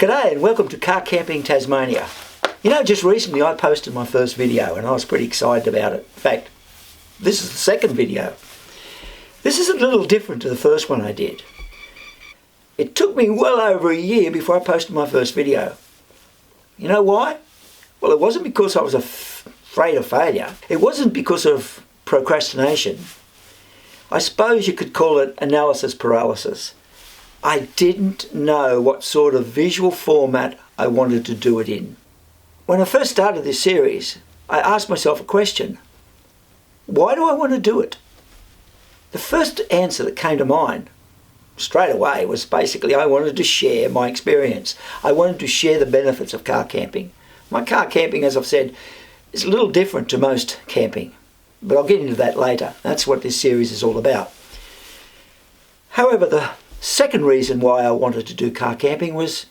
G'day and welcome to Car Camping Tasmania. You know, just recently I posted my first video and I was pretty excited about it. In fact, this is the second video. This is a little different to the first one I did. It took me well over a year before I posted my first video. You know why? Well, it wasn't because I was afraid of failure. It wasn't because of procrastination. I suppose you could call it analysis paralysis. I didn't know what sort of visual format I wanted to do it in. When I first started this series, I asked myself a question. Why do I want to do it? The first answer that came to mind straight away was basically I wanted to share my experience. I wanted to share the benefits of car camping. My car camping, as I've said, is a little different to most camping, but I'll get into that later. That's what this series is all about. However, the second reason why I wanted to do car camping was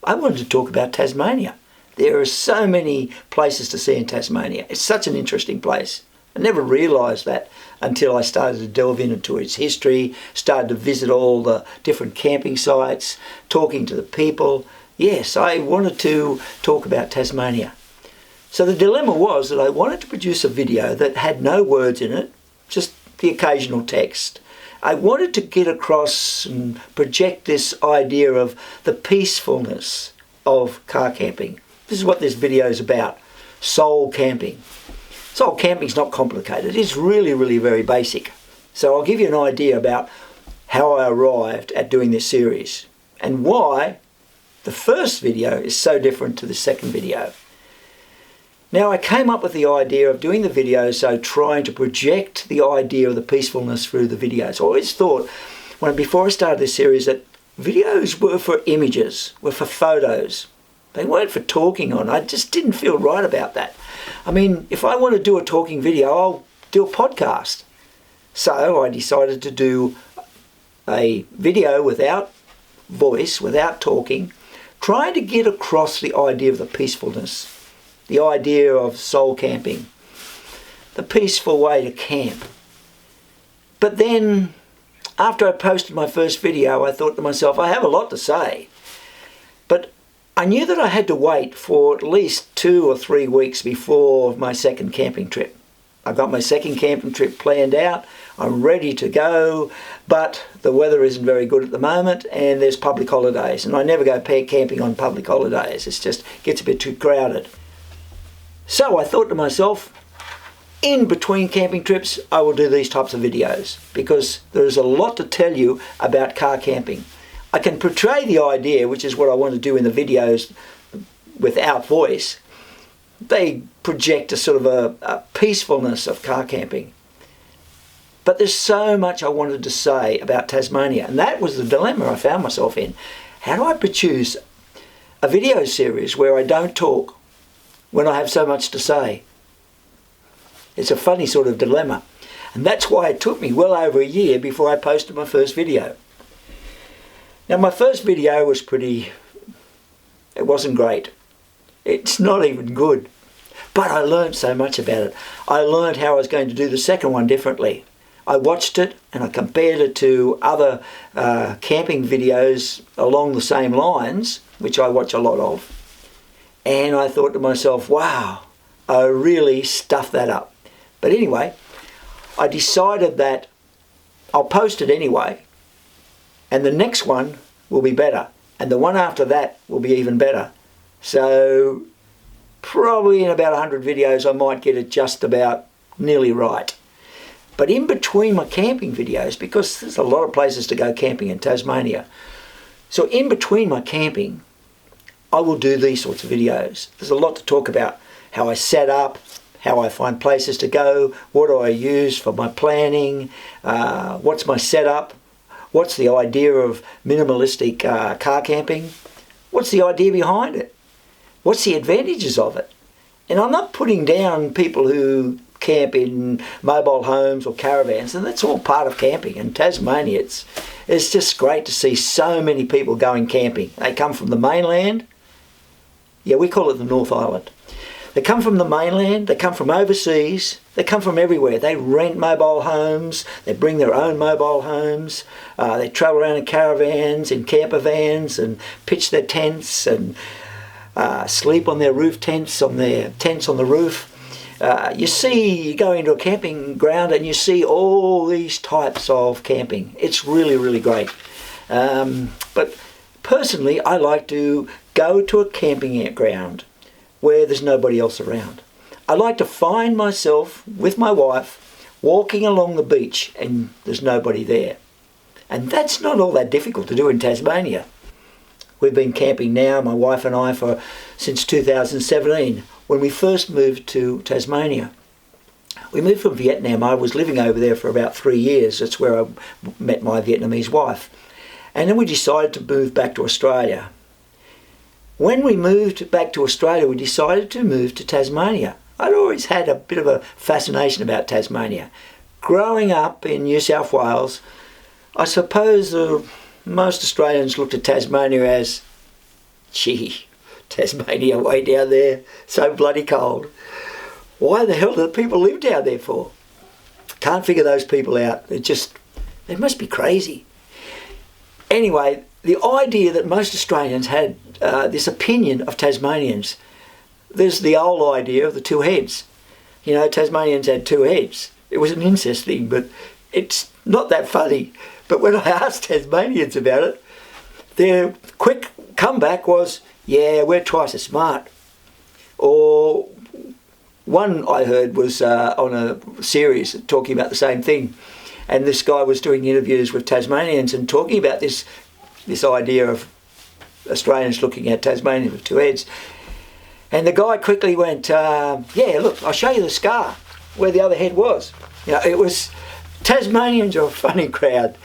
I wanted to talk about Tasmania. There are so many places to see in Tasmania. It's such an interesting place. I never realised that until I started to delve into its history, started to visit all the different camping sites, talking to the people. Yes, I wanted to talk about Tasmania. So the dilemma was that I wanted to produce a video that had no words in it, just the occasional text. I wanted to get across and project this idea of the peacefulness of car camping. This is what this video is about, soul camping. Soul camping is not complicated, it's really very basic. So I'll give you an idea about how I arrived at doing this series and why the first video is so different to the second video. Now, I came up with the idea of doing the video, so trying to project the idea of the peacefulness through the videos. I always thought, before I started this series, that videos were for images, were for photos. They weren't for talking on. I just didn't feel right about that. I mean, if I want to do a talking video, I'll do a podcast. So I decided to do a video without voice, without talking, trying to get across the idea of the peacefulness. The idea of soul camping, the peaceful way to camp. But then, after I posted my first video, I thought to myself, I have a lot to say. But I knew that I had to wait for at least 2 or 3 weeks before my second camping trip. I've got my second camping trip planned out. I'm ready to go, but the weather isn't very good at the moment and there's public holidays. And I never go camping on public holidays. It just gets a bit too crowded. So I thought to myself, in between camping trips, I will do these types of videos because there's a lot to tell you about car camping. I can portray the idea, which is what I want to do in the videos without voice. They project a sort of a peacefulness of car camping. But there's so much I wanted to say about Tasmania, and that was the dilemma I found myself in. How do I produce a video series where I don't talk when I have so much to say? It's a funny sort of dilemma. And that's why it took me well over a year before I posted my first video. Now, my first video was it wasn't great. It's not even good. But I learned so much about it. I learned how I was going to do the second one differently. I watched it and I compared it to other camping videos along the same lines, which I watch a lot of. And I thought to myself, wow, I really stuffed that up. But anyway, I decided that I'll post it anyway. And the next one will be better. And the one after that will be even better. So probably in about 100 videos, I might get it just about nearly right. But in between my camping videos, because there's a lot of places to go camping in Tasmania, so in between my camping, I will do these sorts of videos. There's a lot to talk about. How I set up, how I find places to go, what do I use for my planning, what's my setup, what's the idea of minimalistic car camping, what's the idea behind it, what's the advantages of it. And I'm not putting down people who camp in mobile homes or caravans, and that's all part of camping. In Tasmania, it's just great to see so many people going camping. They come from the mainland. Yeah, we call it the North Island. They come from the mainland, they come from overseas, they come from everywhere. They rent mobile homes, they bring their own mobile homes, they travel around in caravans, in camper vans, and pitch their tents and sleep on their roof tents, on their tents on the roof. You go into a camping ground and you see all these types of camping. It's really, really great. But personally, I like to go to a camping ground where there's nobody else around. I like to find myself with my wife walking along the beach and there's nobody there. And that's not all that difficult to do in Tasmania. We've been camping now, my wife and I, since 2017, when we first moved to Tasmania. We moved from Vietnam. I was living over there for about 3 years. That's where I met my Vietnamese wife. And then we decided to move back to Australia. When we moved back to Australia, we decided to move to Tasmania. I'd always had a bit of a fascination about Tasmania. Growing up in New South Wales, I suppose most Australians looked at Tasmania as, gee, Tasmania way down there, so bloody cold. Why the hell do the people live down there for? Can't figure those people out. They must be crazy. Anyway, the idea that most Australians had this opinion of Tasmanians, there's the old idea of the two heads. You know, Tasmanians had two heads. It was an incest thing, but it's not that funny. But when I asked Tasmanians about it, their quick comeback was, yeah, we're twice as smart. Or one I heard was on a series talking about the same thing. And this guy was doing interviews with Tasmanians and talking about this idea of Australians looking at Tasmanians with two heads. And the guy quickly went, yeah, look, I'll show you the scar where the other head was. You know, it was, Tasmanians are a funny crowd.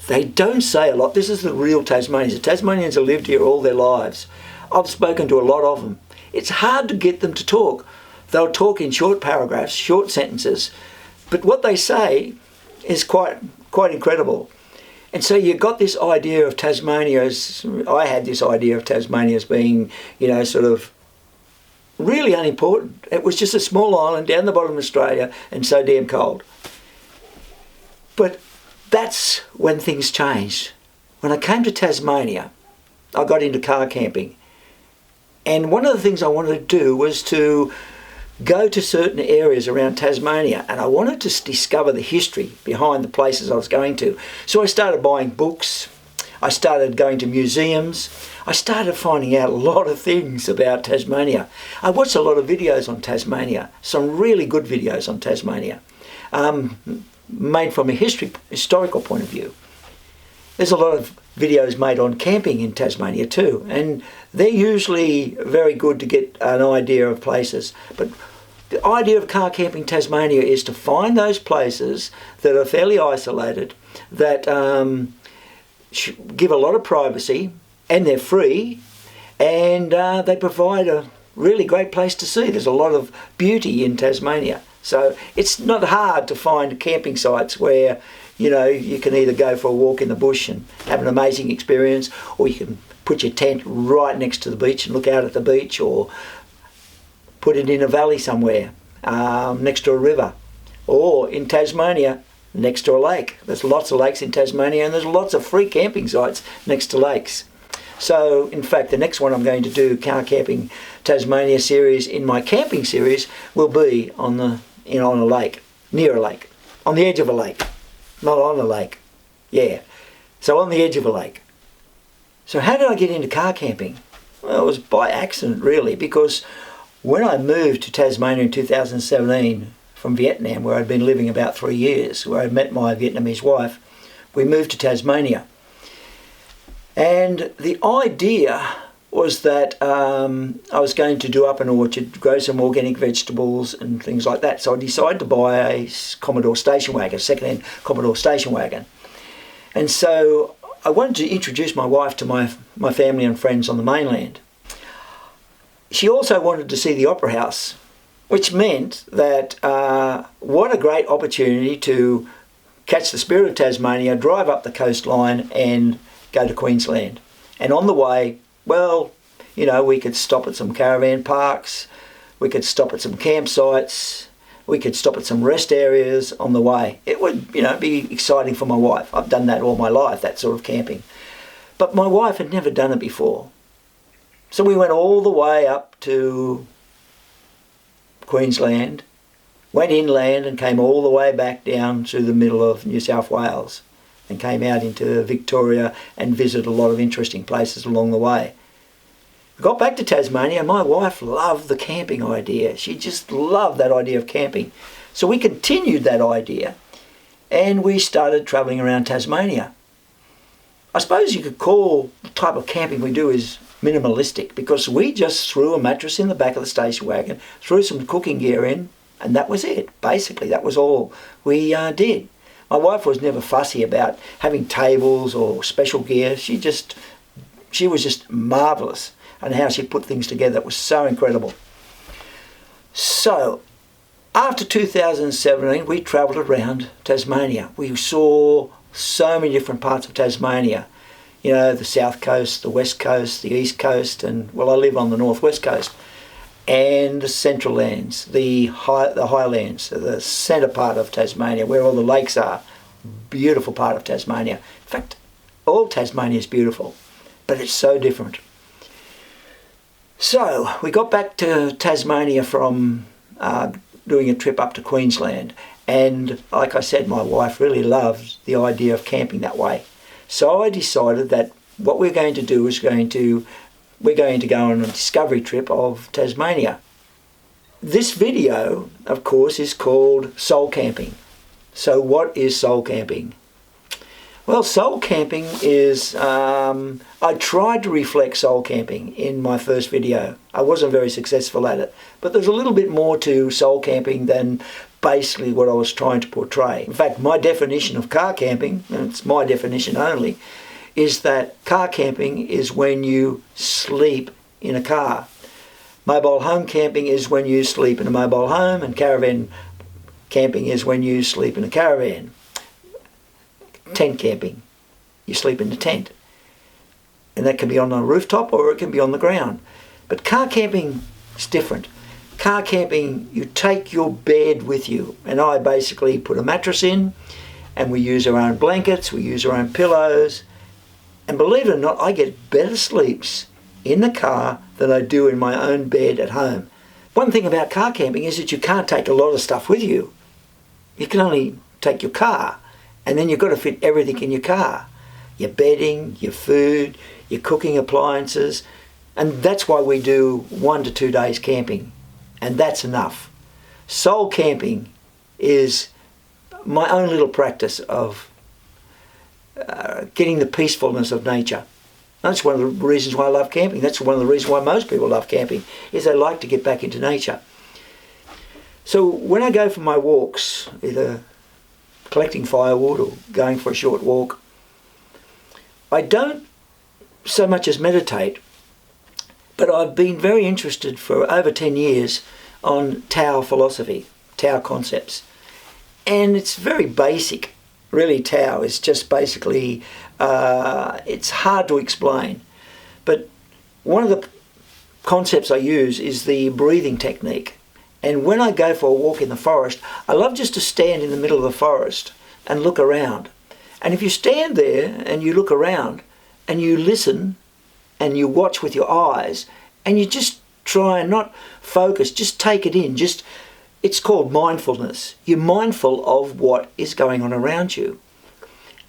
They don't say a lot. This is the real Tasmanians. The Tasmanians have lived here all their lives. I've spoken to a lot of them. It's hard to get them to talk. They'll talk in short paragraphs, short sentences, but what they say is quite incredible. And so you got this idea of Tasmania as, I had this idea of Tasmania as being, you know, sort of really unimportant. It was just a small island down the bottom of Australia and so damn cold. But that's when things changed. When I came to Tasmania, I got into car camping. And one of the things I wanted to do was to go to certain areas around Tasmania, and I wanted to discover the history behind the places I was going to. So I started buying books, I started going to museums, I started finding out a lot of things about Tasmania. I watched a lot of videos on Tasmania, some really good videos on Tasmania, made from a historical point of view. There's a lot of videos made on camping in Tasmania too, and they're usually very good to get an idea of places. But the idea of car camping Tasmania is to find those places that are fairly isolated, that give a lot of privacy, and they're free, and they provide a really great place to see. There's a lot of beauty in Tasmania. So it's not hard to find camping sites where, you know, you can either go for a walk in the bush and have an amazing experience, or you can put your tent right next to the beach and look out at the beach, or put it in a valley somewhere next to a river, or in Tasmania next to a lake. There's lots of lakes in Tasmania, and there's lots of free camping sites next to lakes. So in fact, the next one I'm going to do, Car Camping Tasmania series, in my camping series, will be on a lake, near a lake, on the edge of a lake, not on a lake. Yeah, so on the edge of a lake. So how did I get into car camping? Well, it was by accident really, because when I moved to Tasmania in 2017 from Vietnam, where I'd been living about 3 years, where I'd met my Vietnamese wife, we moved to Tasmania. And the idea was that I was going to do up an orchard, grow some organic vegetables and things like that. So I decided to buy a Commodore station wagon, a second-hand Commodore station wagon. And so I wanted to introduce my wife to my family and friends on the mainland. She also wanted to see the Opera House, which meant that what a great opportunity to catch the spirit of Tasmania, drive up the coastline and go to Queensland. And on the way, well, you know, we could stop at some caravan parks, We could stop at some campsites. We could stop at some rest areas on the way. It would, be exciting for my wife. I've done that all my life, that sort of camping. But my wife had never done it before. So we went all the way up to Queensland, went inland and came all the way back down to the middle of New South Wales and came out into Victoria and visited a lot of interesting places along the way. We got back to Tasmania. My wife loved the camping idea. She just loved that idea of camping. So we continued that idea and we started travelling around Tasmania. I suppose you could call the type of camping we do is minimalistic, because we just threw a mattress in the back of the station wagon, threw some cooking gear in, and that was it. Basically, that was all we did. My wife was never fussy about having tables or special gear. She was just marvellous on how she put things together. It was so incredible. So, after 2017, we travelled around Tasmania. We saw so many different parts of Tasmania. The south coast, the west coast, the east coast, and, I live on the northwest coast. And the central lands, the highlands, the centre part of Tasmania, where all the lakes are. Beautiful part of Tasmania. In fact, all Tasmania is beautiful, but it's so different. So, we got back to Tasmania from doing a trip up to Queensland. And like I said, my wife really loves the idea of camping that way. So I decided that what we're going to do is we're going to go on a discovery trip of Tasmania. This video, of course, is called Soul Camping. So what is soul camping? Well, soul camping is, I tried to reflect soul camping in my first video. I wasn't very successful at it, but there's a little bit more to soul camping than basically what I was trying to portray. In fact, my definition of car camping, and it's my definition only, is that car camping is when you sleep in a car. Mobile home camping is when you sleep in a mobile home, and caravan camping is when you sleep in a caravan. Tent camping, you sleep in the tent. And that can be on a rooftop or it can be on the ground. But car camping is different. Car camping, you take your bed with you, and I basically put a mattress in, and we use our own blankets, we use our own pillows, and believe it or not, I get better sleeps in the car than I do in my own bed at home. One thing about car camping is that you can't take a lot of stuff with you. You can only take your car, and then you've got to fit everything in your car. Your bedding, your food, your cooking appliances, and that's why we do 1 to 2 days camping. And that's enough. Soul camping is my own little practice of getting the peacefulness of nature. That's one of the reasons why I love camping. That's one of the reasons why most people love camping, is they like to get back into nature. So when I go for my walks, either collecting firewood or going for a short walk, I don't so much as meditate, but I've been very interested for over 10 years on Tao philosophy, Tao concepts. And it's very basic. Really, Tao is just basically, it's hard to explain. But one of the concepts I use is the breathing technique. And when I go for a walk in the forest, I love just to stand in the middle of the forest and look around. And if you stand there and you look around and you listen and you watch with your eyes and you just try and not focus, just take it in. It's called mindfulness. You're mindful of what is going on around you.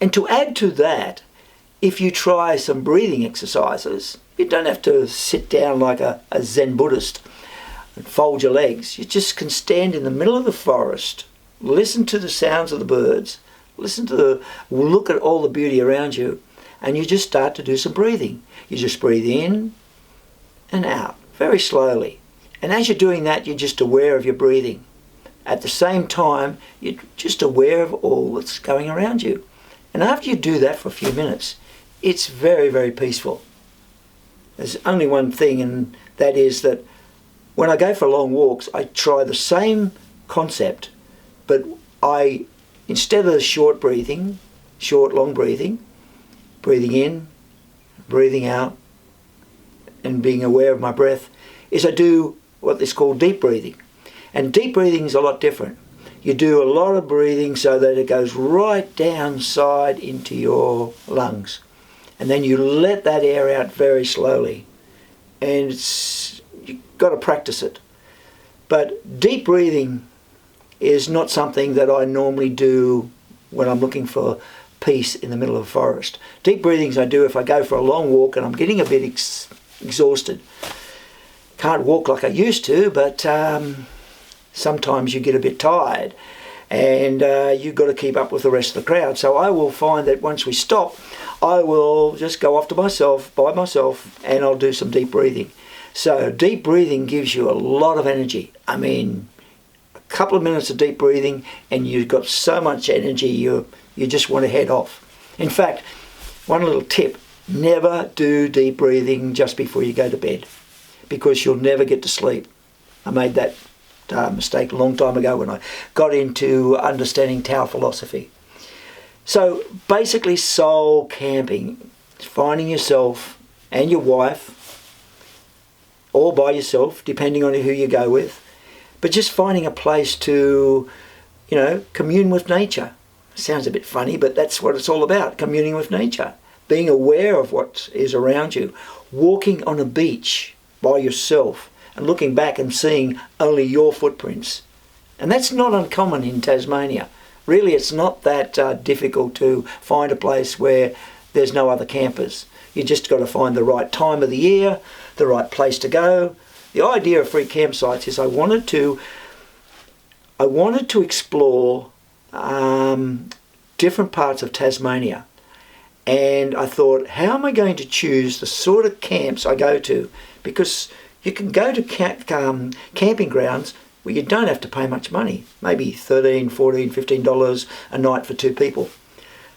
And to add to that, if you try some breathing exercises, you don't have to sit down like a Zen Buddhist and fold your legs. You just can stand in the middle of the forest, listen to the sounds of the birds, look at all the beauty around you, and you just start to do some breathing. You just breathe in and out, very slowly. And as you're doing that, you're just aware of your breathing. At the same time, you're just aware of all that's going around you. And after you do that for a few minutes, it's very, very peaceful. There's only one thing, and that is that when I go for long walks, I try the same concept, but instead of the short, long breathing in, breathing out, and being aware of my breath, is I do what is called deep breathing. And deep breathing is a lot different. You do a lot of breathing so that it goes right downside into your lungs. And then you let that air out very slowly. And you've got to practice it. But deep breathing is not something that I normally do when I'm looking for peace in the middle of a forest. Deep breathings I do if I go for a long walk and I'm getting a bit exhausted. Can't walk like I used to, but sometimes you get a bit tired and you've got to keep up with the rest of the crowd. So I will find that once we stop, I will just go off to myself, by myself, and I'll do some deep breathing. So deep breathing gives you a lot of energy. I mean, a couple of minutes of deep breathing and you've got so much energy you just want to head off. In fact, one little tip, never do deep breathing just before you go to bed, because you'll never get to sleep. I made that mistake a long time ago when I got into understanding Tao philosophy. So basically soul camping is finding yourself and your wife, or by yourself, depending on who you go with, but just finding a place to, commune with nature. Sounds a bit funny, but that's what it's all about, communing with nature. Being aware of what is around you. Walking on a beach by yourself and looking back and seeing only your footprints. And that's not uncommon in Tasmania. Really, it's not that difficult to find a place where there's no other campers. You just got to find the right time of the year, the right place to go. The idea of free campsites is I wanted to explore different parts of Tasmania. And I thought, how am I going to choose the sort of camps I go to? Because you can go to camping grounds where you don't have to pay much money, maybe $13, $14, $15 a night for two people.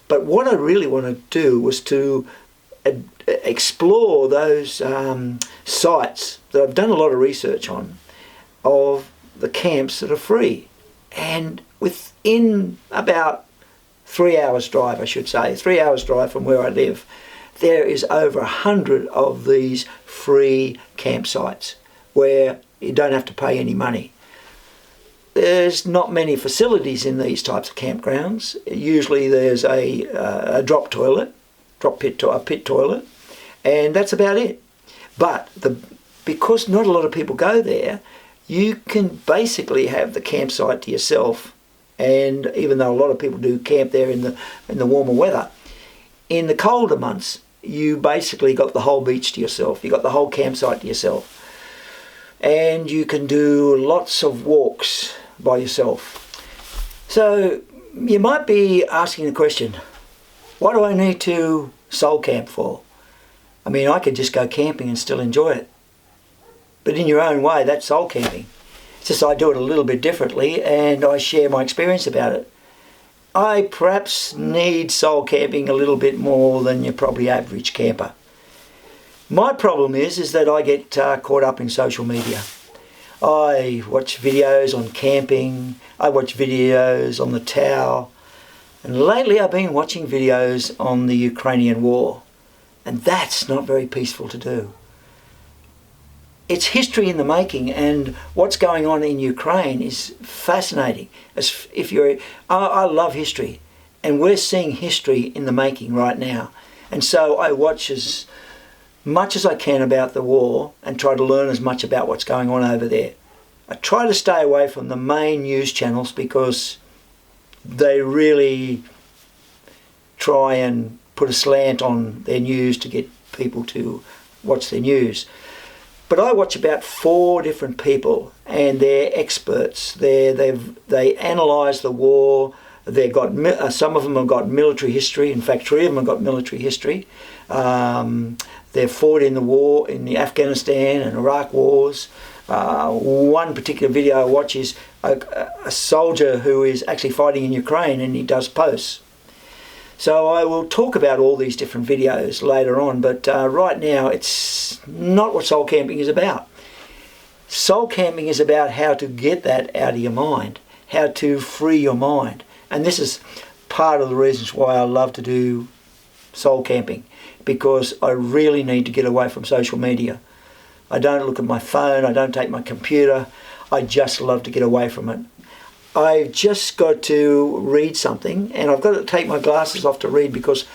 But what I really want to do was to explore those sites that I've done a lot of research on, of the camps that are free. And within about 3 hours drive, I should say, 3 hours drive from where I live, there is over 100 of these free campsites where you don't have to pay any money. There's not many facilities in these types of campgrounds. Usually there's a drop pit toilet, and that's about it. But because not a lot of people go there, you can basically have the campsite to yourself. And even though a lot of people do camp there in the warmer weather, in the colder months, you basically got the whole beach to yourself. You got the whole campsite to yourself. And you can do lots of walks by yourself. So you might be asking the question, what do I need to soul camp for? I mean, I could just go camping and still enjoy it. But in your own way, that's soul camping. It's just I do it a little bit differently and I share my experience about it. I perhaps need soul camping a little bit more than your probably average camper. My problem is that I get caught up in social media. I watch videos on camping, I watch videos on the Tao, and lately I've been watching videos on the Ukrainian war, and that's not very peaceful to do. It's history in the making, and what's going on in Ukraine is fascinating. I love history, and we're seeing history in the making right now. And so I watch as much as I can about the war and try to learn as much about what's going on over there. I try to stay away from the main news channels because they really try and put a slant on their news to get people to watch their news. But I watch about 4 different people, and they're experts. They analyse the war. They've got some of them have got military history. In fact, 3 of them have got military history. They've fought in the war, in the Afghanistan and Iraq wars. One particular video I watch is a soldier who is actually fighting in Ukraine, and he does posts. So I will talk about all these different videos later on, but right now it's not what soul camping is about. Soul camping is about how to get that out of your mind, how to free your mind. And this is part of the reasons why I love to do soul camping, because I really need to get away from social media. I don't look at my phone. I don't take my computer. I just love to get away from it. I've just got to read something, and I've got to take my glasses off to read because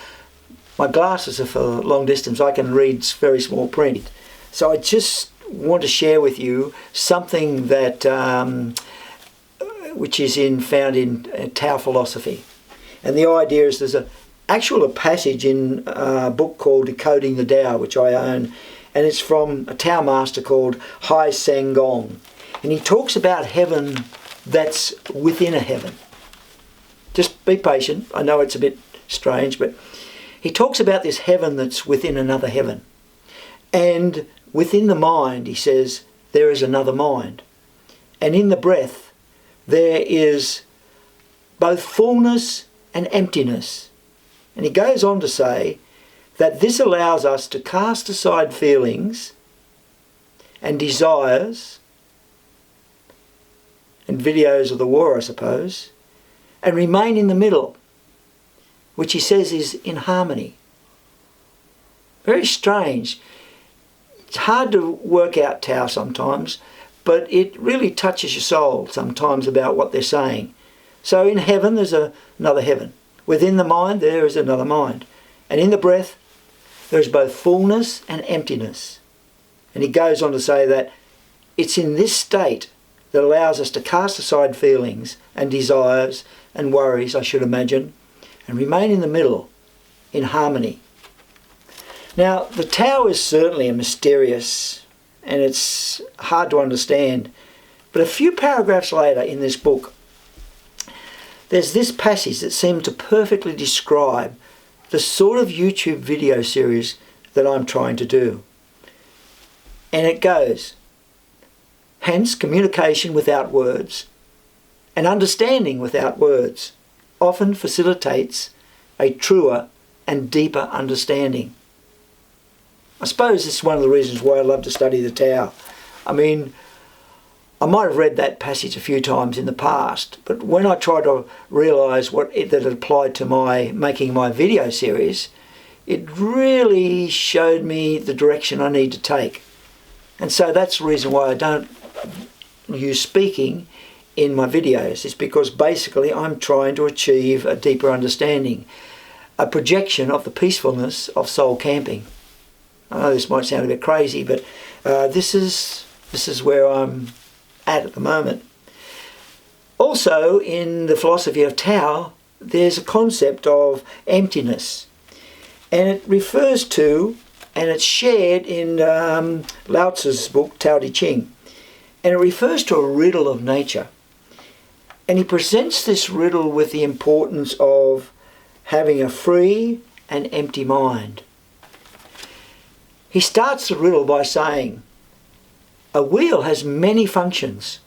my glasses are for long distance. I can read very small print. So I just want to share with you something that which is found in Tao philosophy. And the idea is there's a passage in a book called Decoding the Dao, which I own, and it's from a Tao master called Hai Seng Gong. And he talks about heaven that's within a heaven. Just be patient. I know it's a bit strange, but he talks about this heaven that's within another heaven. And within the mind, he says, there is another mind. And in the breath, there is both fullness and emptiness. And he goes on to say that this allows us to cast aside feelings and desires and videos of the war, I suppose, and remain in the middle, which he says is in harmony. Very strange. It's hard to work out Tao sometimes, but it really touches your soul sometimes about what they're saying. So in heaven there's another heaven. Within the mind there is another mind. And in the breath there is both fullness and emptiness. And he goes on to say that it's in this state that allows us to cast aside feelings and desires and worries, I should imagine, and remain in the middle, in harmony. Now, the Tao is certainly a mysterious, and it's hard to understand, but a few paragraphs later in this book, there's this passage that seemed to perfectly describe the sort of YouTube video series that I'm trying to do. And it goes, hence communication without words and understanding without words often facilitates a truer and deeper understanding. I suppose this is one of the reasons why I love to study the Tao. I mean, I might have read that passage a few times in the past, but when I tried to realise that it applied to making my video series, it really showed me the direction I need to take. And so that's the reason why I don't use speaking in my videos. It's because basically I'm trying to achieve a deeper understanding, a projection of the peacefulness of soul camping. I know this might sound a bit crazy, but this is where I'm at the moment. Also, in the philosophy of Tao, there's a concept of emptiness, and it refers to, and it's shared in Lao Tzu's book Tao Te Ching, and it refers to a riddle of nature. And he presents this riddle with the importance of having a free and empty mind. He starts the riddle by saying, a wheel has many functions.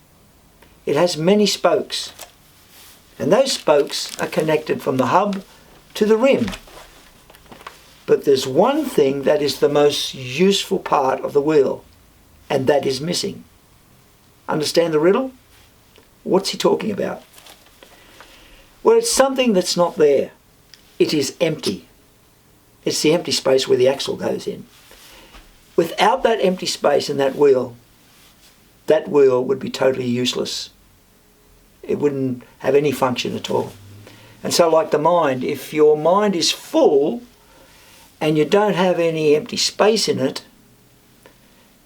It has many spokes. And those spokes are connected from the hub to the rim. But there's one thing that is the most useful part of the wheel, and that is missing. Understand the riddle? What's he talking about? Well, it's something that's not there. It is empty. It's the empty space where the axle goes in. Without that empty space in that wheel would be totally useless. It wouldn't have any function at all. And so like the mind, if your mind is full and you don't have any empty space in it,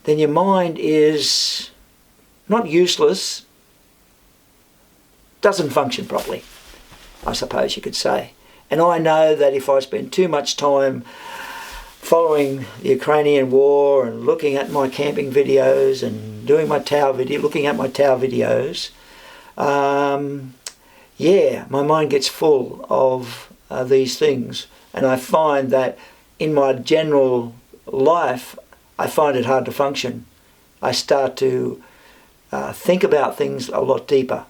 then your mind is not useless, doesn't function properly, I suppose you could say. And I know that if I spend too much time following the Ukrainian war and looking at my camping videos and doing my Tao video, looking at my Tao videos, my mind gets full of these things. And I find that in my general life, I find it hard to function. I start to think about things a lot deeper.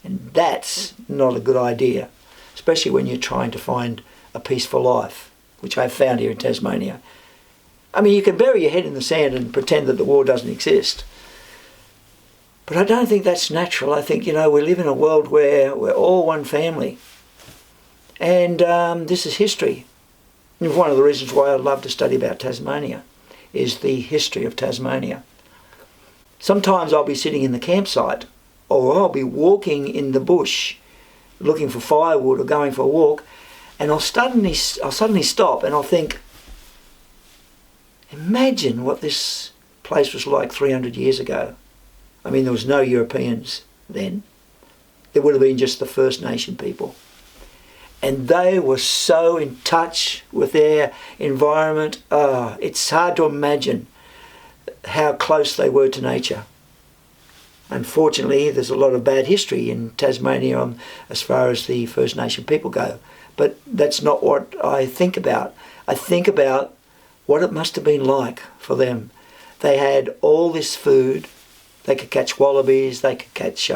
And that's not a good idea, especially when you're trying to find a peaceful life, which I've found here in Tasmania. I mean, you can bury your head in the sand and pretend that the war doesn't exist. But I don't think that's natural. I think, we live in a world where we're all one family. And this is history. And one of the reasons why I love to study about Tasmania is the History of Tasmania. Sometimes I'll be sitting in the campsite, or I'll be walking in the bush looking for firewood or going for a walk, and I'll suddenly stop and I'll think, imagine what this place was like 300 years ago. I mean, there was no Europeans then. There would have been just the First Nation people. And they were so in touch with their environment. It's hard to imagine how close they were to nature. Unfortunately, there's a lot of bad history in Tasmania as far as the First Nation people go. But that's not what I think about. I think about what it must have been like for them. They had all this food. They could catch wallabies. They could catch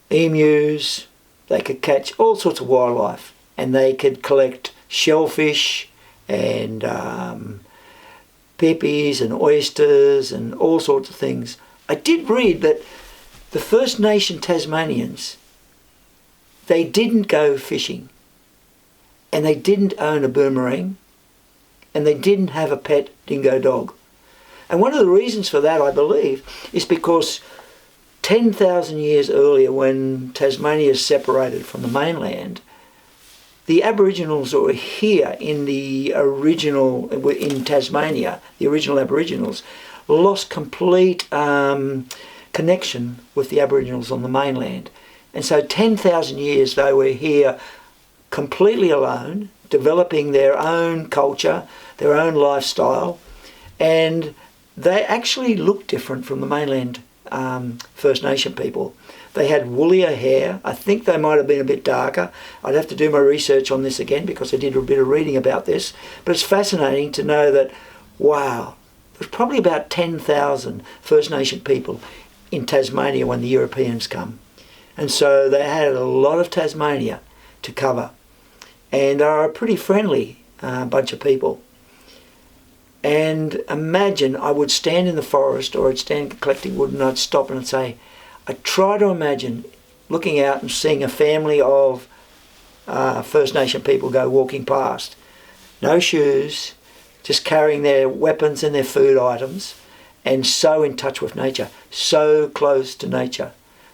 emus. They could catch all sorts of wildlife. And they could collect shellfish and pippies and oysters and all sorts of things. I did read that the First Nation Tasmanians, they didn't go fishing, and they didn't own a boomerang, and they didn't have a pet dingo dog. And one of the reasons for that, I believe, is because 10,000 years earlier, when Tasmania separated from the mainland, the Aboriginals that were here in Tasmania, the original Aboriginals, lost complete connection with the Aboriginals on the mainland. And so 10,000 years they were here completely alone, developing their own culture, their own lifestyle, and they actually looked different from the mainland First Nation people. They had woollier hair. I think they might have been a bit darker. I'd have to do my research on this again because I did a bit of reading about this. But it's fascinating to know that, wow, there's probably about 10,000 First Nation people in Tasmania when the Europeans come. And so they had a lot of Tasmania to cover. And are a pretty friendly bunch of people. And imagine I would stand in the forest, or I'd stand collecting wood, and I'd stop and I'd say, I try to imagine looking out and seeing a family of First Nation people go walking past. No shoes, just carrying their weapons and their food items, and so in touch with nature, so close to nature,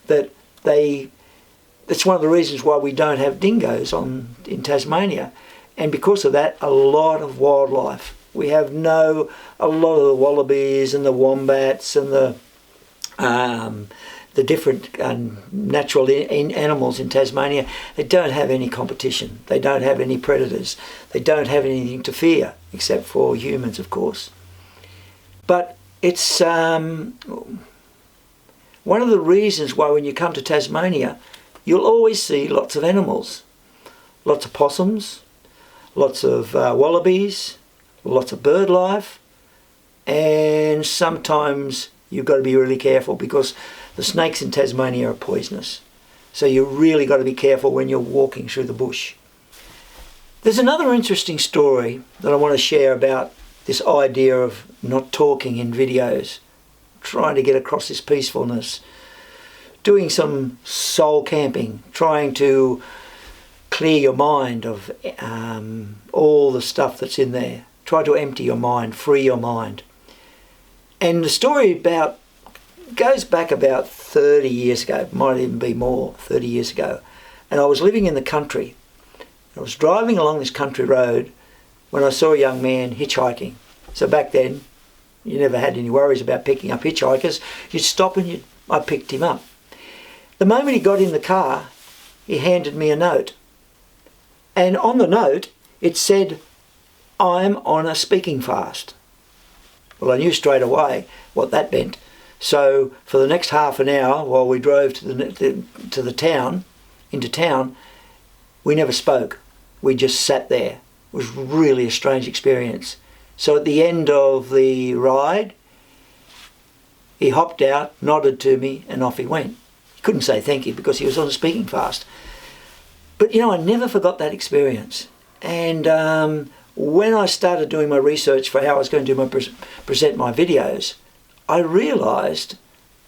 that that's one of the reasons why we don't have dingoes in Tasmania. And because of that, a lot of wildlife. We have a lot of the wallabies and the wombats and the different natural animals in Tasmania. They don't have any competition. They don't have any predators. They don't have anything to fear, except for humans, of course. But it's one of the reasons why when you come to Tasmania, you'll always see lots of animals. Lots of possums, lots of wallabies, lots of bird life, and sometimes you've got to be really careful because the snakes in Tasmania are poisonous. So you've really got to be careful when you're walking through the bush. There's another interesting story that I want to share about this idea of not talking in videos, trying to get across this peacefulness, doing some soul camping, trying to clear your mind of all the stuff that's in there. Try to empty your mind, free your mind. And the story goes back about 30 years ago, might even be more, 30 years ago. And I was living in the country. I was driving along this country road when I saw a young man hitchhiking. So back then, you never had any worries about picking up hitchhikers. You'd stop and I picked him up. The moment he got in the car, he handed me a note. And on the note, it said, I'm on a speaking fast. Well, I knew straight away what that meant. So for the next half an hour while we drove into town, we never spoke. We just sat there. It was really a strange experience. So at the end of the ride, he hopped out, nodded to me, and off he went. He couldn't say thank you because he was on a speaking fast. But I never forgot that experience. And when I started doing my research for how I was going to present my videos, I realised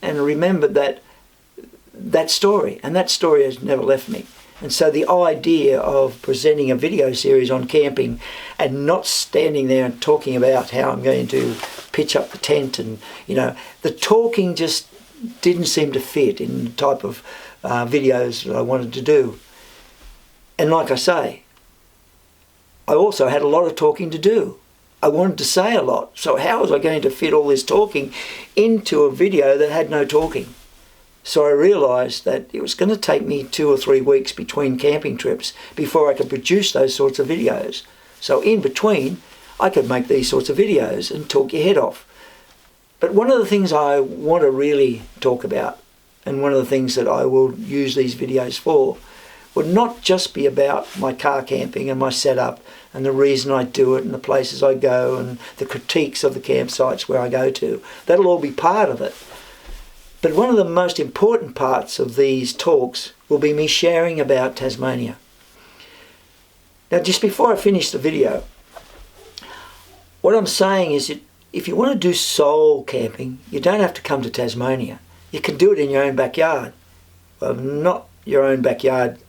and remembered that story, and that story has never left me. And so the idea of presenting a video series on camping and not standing there and talking about how I'm going to pitch up the tent and, the talking just didn't seem to fit in the type of videos that I wanted to do. And like I say, I also had a lot of talking to do. I wanted to say a lot. So how was I going to fit all this talking into a video that had no talking? So I realised that it was going to take me 2 or 3 weeks between camping trips before I could produce those sorts of videos. So in between, I could make these sorts of videos and talk your head off. But one of the things I want to really talk about, and one of the things that I will use these videos for, would not just be about my car camping and my setup and the reason I do it and the places I go and the critiques of the campsites where I go to. That'll all be part of it. But one of the most important parts of these talks will be me sharing about Tasmania. Now, just before I finish the video, what I'm saying is that if you want to do soul camping, you don't have to come to Tasmania. You can do it in your own backyard. Well, not your own backyard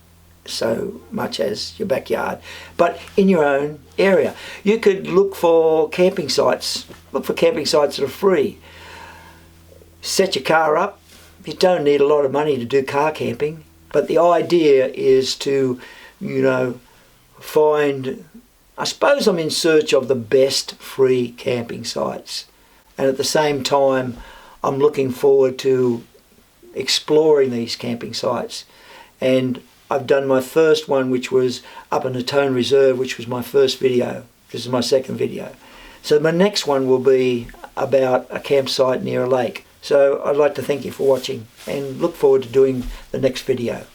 so much as your backyard, but in your own area. You could look for camping sites. Look for camping sites that are free. Set your car up. You don't need a lot of money to do car camping, but the idea is to, find, I suppose I'm in search of the best free camping sites. And at the same time, I'm looking forward to exploring these camping sites. And I've done my first one, which was up in the Tone Reserve, which was my first video. This is my second video. So my next one will be about a campsite near a lake. So I'd like to thank you for watching and look forward to doing the next video.